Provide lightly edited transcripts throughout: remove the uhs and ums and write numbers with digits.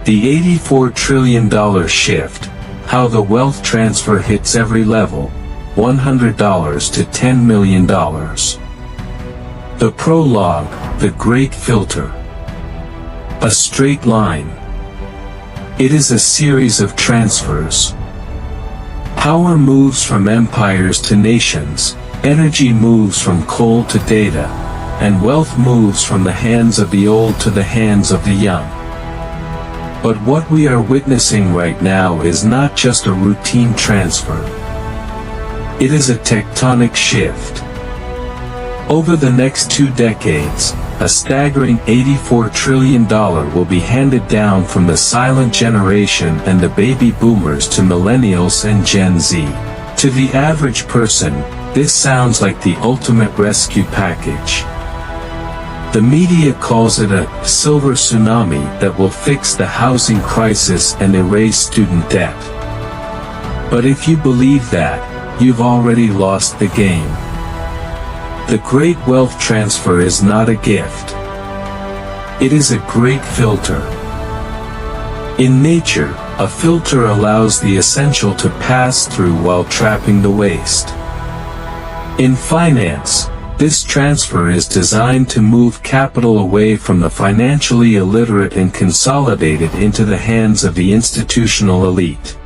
The $84 trillion shift, how the wealth transfer hits every level, $100 to $10 million. The prologue, the great filter. A straight line. It is a series of transfers. Power moves from empires to nations, energy moves from coal to data, and wealth moves from the hands of the old to the hands of the young. But what we are witnessing right now is not just a routine transfer. It is a tectonic shift. Over the next 2 decades, a staggering $84 trillion will be handed down from the silent generation and the baby boomers to millennials and Gen Z. To the average person, this sounds like the ultimate rescue package. The media calls it a silver tsunami that will fix the housing crisis and erase student debt. But if you believe that, you've already lost the game. The great wealth transfer is not a gift. It is a great filter. In nature, a filter allows the essential to pass through while trapping the waste. In finance, this transfer is designed to move capital away from the financially illiterate and consolidate it into the hands of the institutional elite.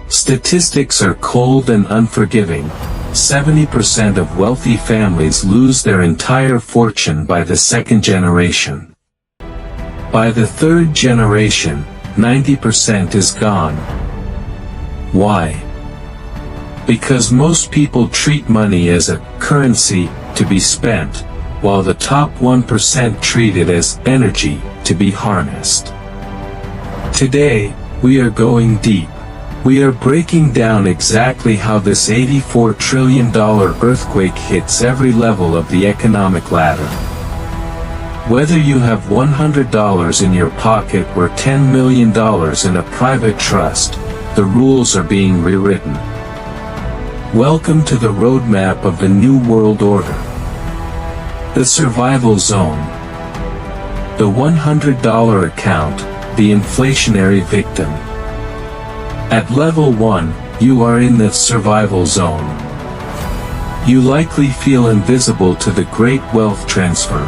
Statistics are cold and unforgiving. 70% of wealthy families lose their entire fortune by the second generation. By the third generation, 90% is gone. Why? Because most people treat money as a currency to be spent, while the top 1% treat it as energy to be harnessed. Today, we are going deep. We are breaking down exactly how this $84 trillion earthquake hits every level of the economic ladder. Whether you have $100 in your pocket or $10 million in a private trust, the rules are being rewritten. Welcome to the roadmap of the New World Order. The survival zone. The $100 account, the inflationary victim. At level 1, you are in the survival zone. You likely feel invisible to the great wealth transfer.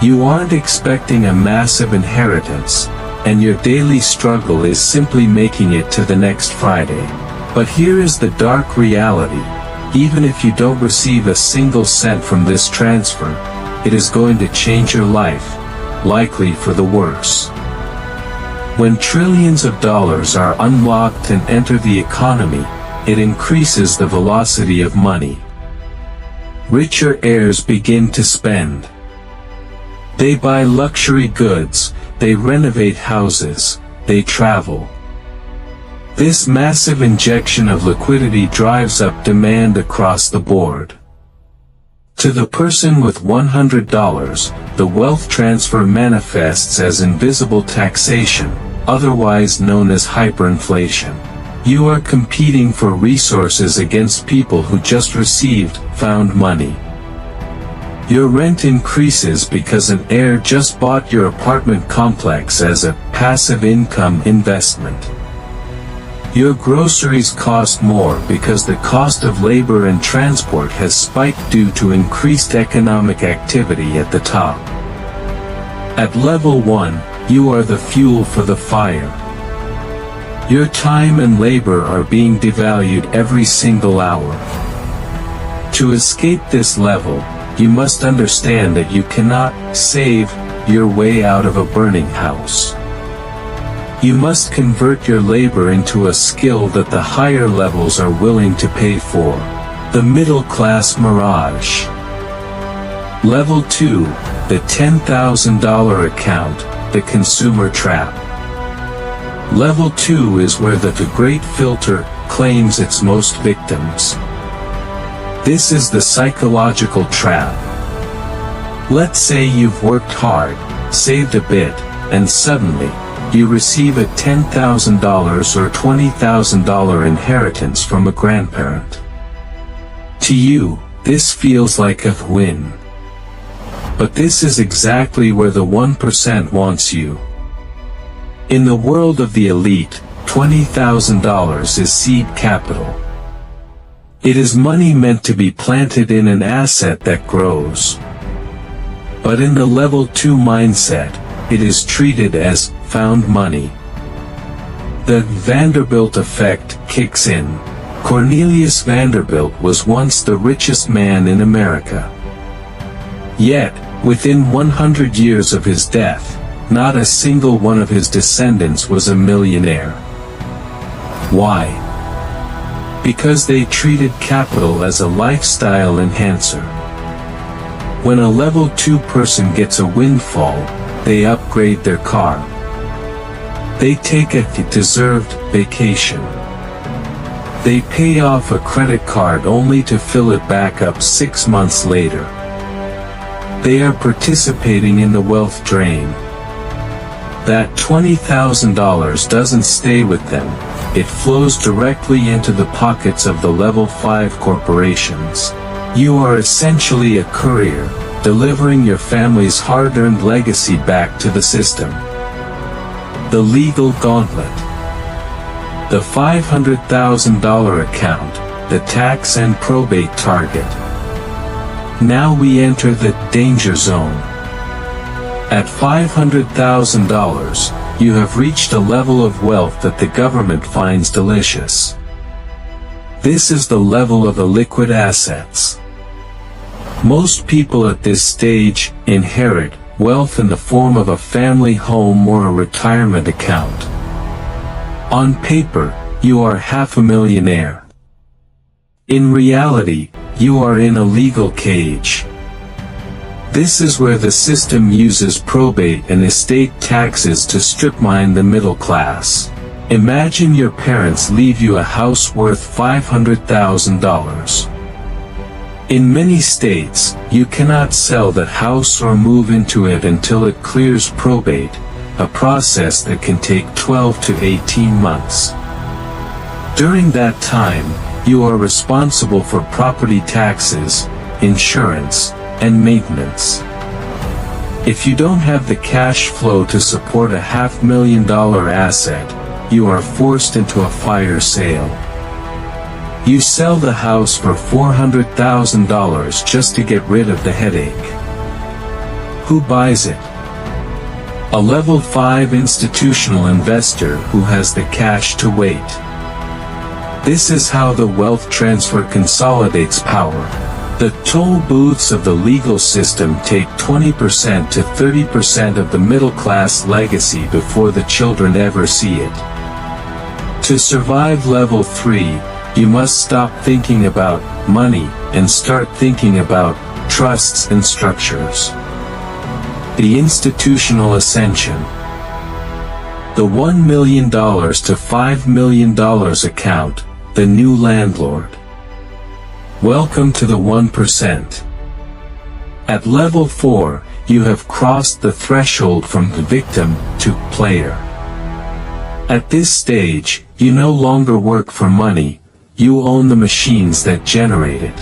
You aren't expecting a massive inheritance, and your daily struggle is simply making it to the next Friday. But here is the dark reality. Even if you don't receive a single cent from this transfer, it is going to change your life, likely for the worse. When trillions of dollars are unlocked and enter the economy, it increases the velocity of money. Richer heirs begin to spend. They buy luxury goods, they renovate houses, they travel. This massive injection of liquidity drives up demand across the board. To the person with $100, the wealth transfer manifests as invisible taxation, otherwise known as hyperinflation. You are competing for resources against people who just received found money. Your rent increases because an heir just bought your apartment complex as a passive income investment. Your groceries cost more because the cost of labor and transport has spiked due to increased economic activity at the top. At level 1, you are the fuel for the fire. Your time and labor are being devalued every single hour. To escape this level, you must understand that you cannot save your way out of a burning house. You must convert your labor into a skill that the higher levels are willing to pay for. The middle class mirage. Level 2, the $10,000 account, the consumer trap. Level 2 is where the great filter claims its most victims. This is the psychological trap. Let's say you've worked hard, saved a bit, and suddenly, you receive a $10,000 or $20,000 inheritance from a grandparent. To you, this feels like a win. But this is exactly where the 1% wants you. In the world of the elite, $20,000 is seed capital. It is money meant to be planted in an asset that grows. But in the level 2 mindset, it is treated as found money. The Vanderbilt effect kicks in. Cornelius Vanderbilt was once the richest man in America. Yet, within 100 years of his death, not a single one of his descendants was a millionaire. Why? Because they treated capital as a lifestyle enhancer. When a level 2 person gets a windfall, they upgrade their car. They take a deserved vacation. They pay off a credit card only to fill it back up 6 months later. They are participating in the wealth drain. That $20,000 doesn't stay with them, it flows directly into the pockets of the level 5 corporations. You are essentially a courier, delivering your family's hard-earned legacy back to the system. The legal gauntlet. The $500,000 account, the tax and probate target. Now we enter the danger zone. At $500,000, you have reached a level of wealth that the government finds delicious. This is the level of the liquid assets. Most people at this stage inherit wealth in the form of a family home or a retirement account. On paper, you are half a millionaire. In reality, you are in a legal cage. This is where the system uses probate and estate taxes to strip mine the middle class. Imagine your parents leave you a house worth $500,000. In many states, you cannot sell that house or move into it until it clears probate, a process that can take 12 to 18 months. During that time, you are responsible for property taxes, insurance, and maintenance. If you don't have the cash flow to support a $500,000 asset, you are forced into a fire sale. You sell the house for $400,000 just to get rid of the headache. Who buys it? A level 5 institutional investor who has the cash to wait. This is how the wealth transfer consolidates power. The toll booths of the legal system take 20% to 30% of the middle-class legacy before the children ever see it. To survive level 3, you must stop thinking about money and start thinking about trusts and structures. The institutional ascension. The $1 million to $5 million account, the new landlord. Welcome to the 1%. At level 4, you have crossed the threshold from the victim to player. At this stage, you no longer work for money, you own the machines that generate it.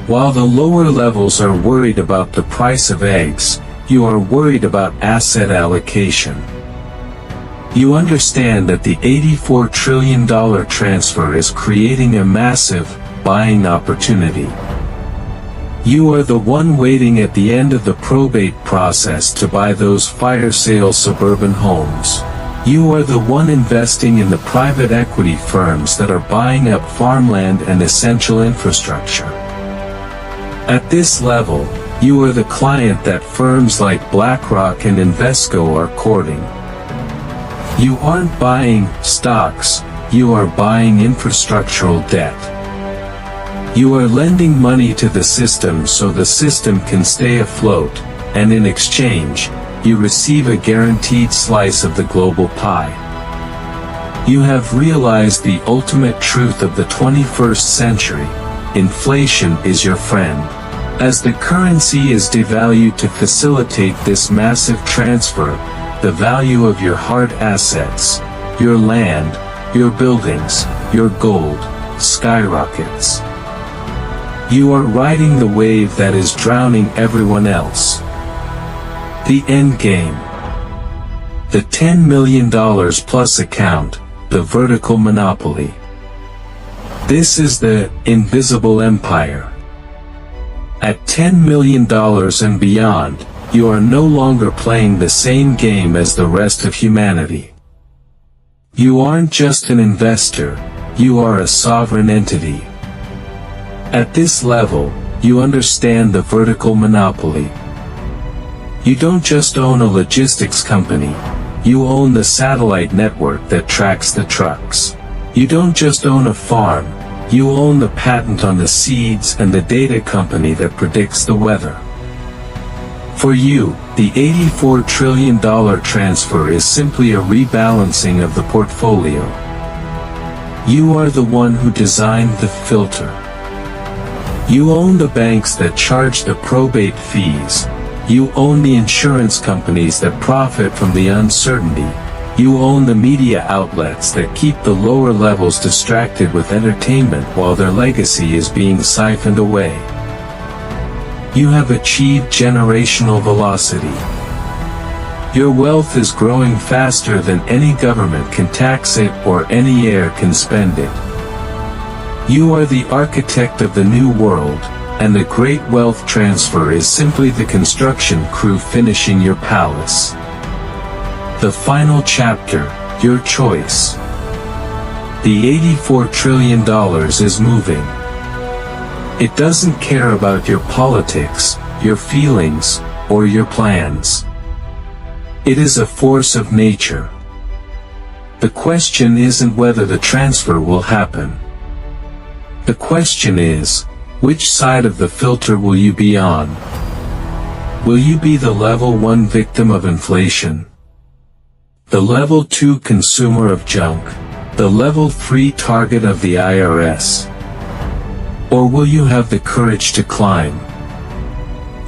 While the lower levels are worried about the price of eggs, you are worried about asset allocation. You understand that the $84 trillion transfer is creating a massive buying opportunity. You are the one waiting at the end of the probate process to buy those fire sale suburban homes. You are the one investing in the private equity firms that are buying up farmland and essential infrastructure. At this level, you are the client that firms like BlackRock and Invesco are courting. You aren't buying stocks, you are buying infrastructural debt. You are lending money to the system so the system can stay afloat, and in exchange, you receive a guaranteed slice of the global pie. You have realized the ultimate truth of the 21st century. Inflation is your friend. As the currency is devalued to facilitate this massive transfer, the value of your hard assets, your land, your buildings, your gold, skyrockets. You are riding the wave that is drowning everyone else. The end game. The $10 million plus account, the vertical monopoly. This is the invisible empire. At $10 million and beyond, you are no longer playing the same game as the rest of humanity. You aren't just an investor, you are a sovereign entity. At this level, you understand the vertical monopoly. You don't just own a logistics company, you own the satellite network that tracks the trucks. You don't just own a farm, you own the patent on the seeds and the data company that predicts the weather. For you, the $84 trillion transfer is simply a rebalancing of the portfolio. You are the one who designed the filter. You own the banks that charge the probate fees. You own the insurance companies that profit from the uncertainty. You own the media outlets that keep the lower levels distracted with entertainment while their legacy is being siphoned away. You have achieved generational velocity. Your wealth is growing faster than any government can tax it or any heir can spend it. You are the architect of the new world, and the great wealth transfer is simply the construction crew finishing your palace. The final chapter, your choice. The $84 trillion is moving. It doesn't care about your politics, your feelings, or your plans. It is a force of nature. The question isn't whether the transfer will happen. The question is, which side of the filter will you be on? Will you be the level 1 victim of inflation? The level 2 consumer of junk? The level 3 target of the IRS? Or will you have the courage to climb?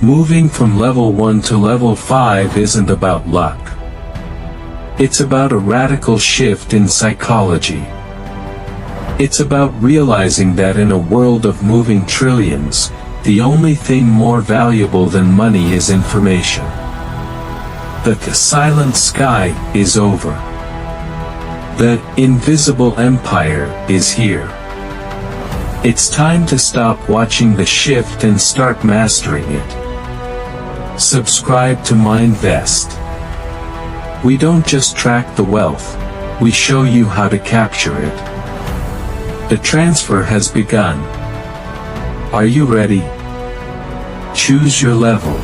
Moving from level 1 to level 5 isn't about luck. It's about a radical shift in psychology. It's about realizing that in a world of moving trillions, the only thing more valuable than money is information. The silent sky is over. The invisible empire is here. It's time to stop watching the shift and start mastering it. Subscribe to Mindvest. We don't just track the wealth, we show you how to capture it. The transfer has begun. Are you ready? Choose your level.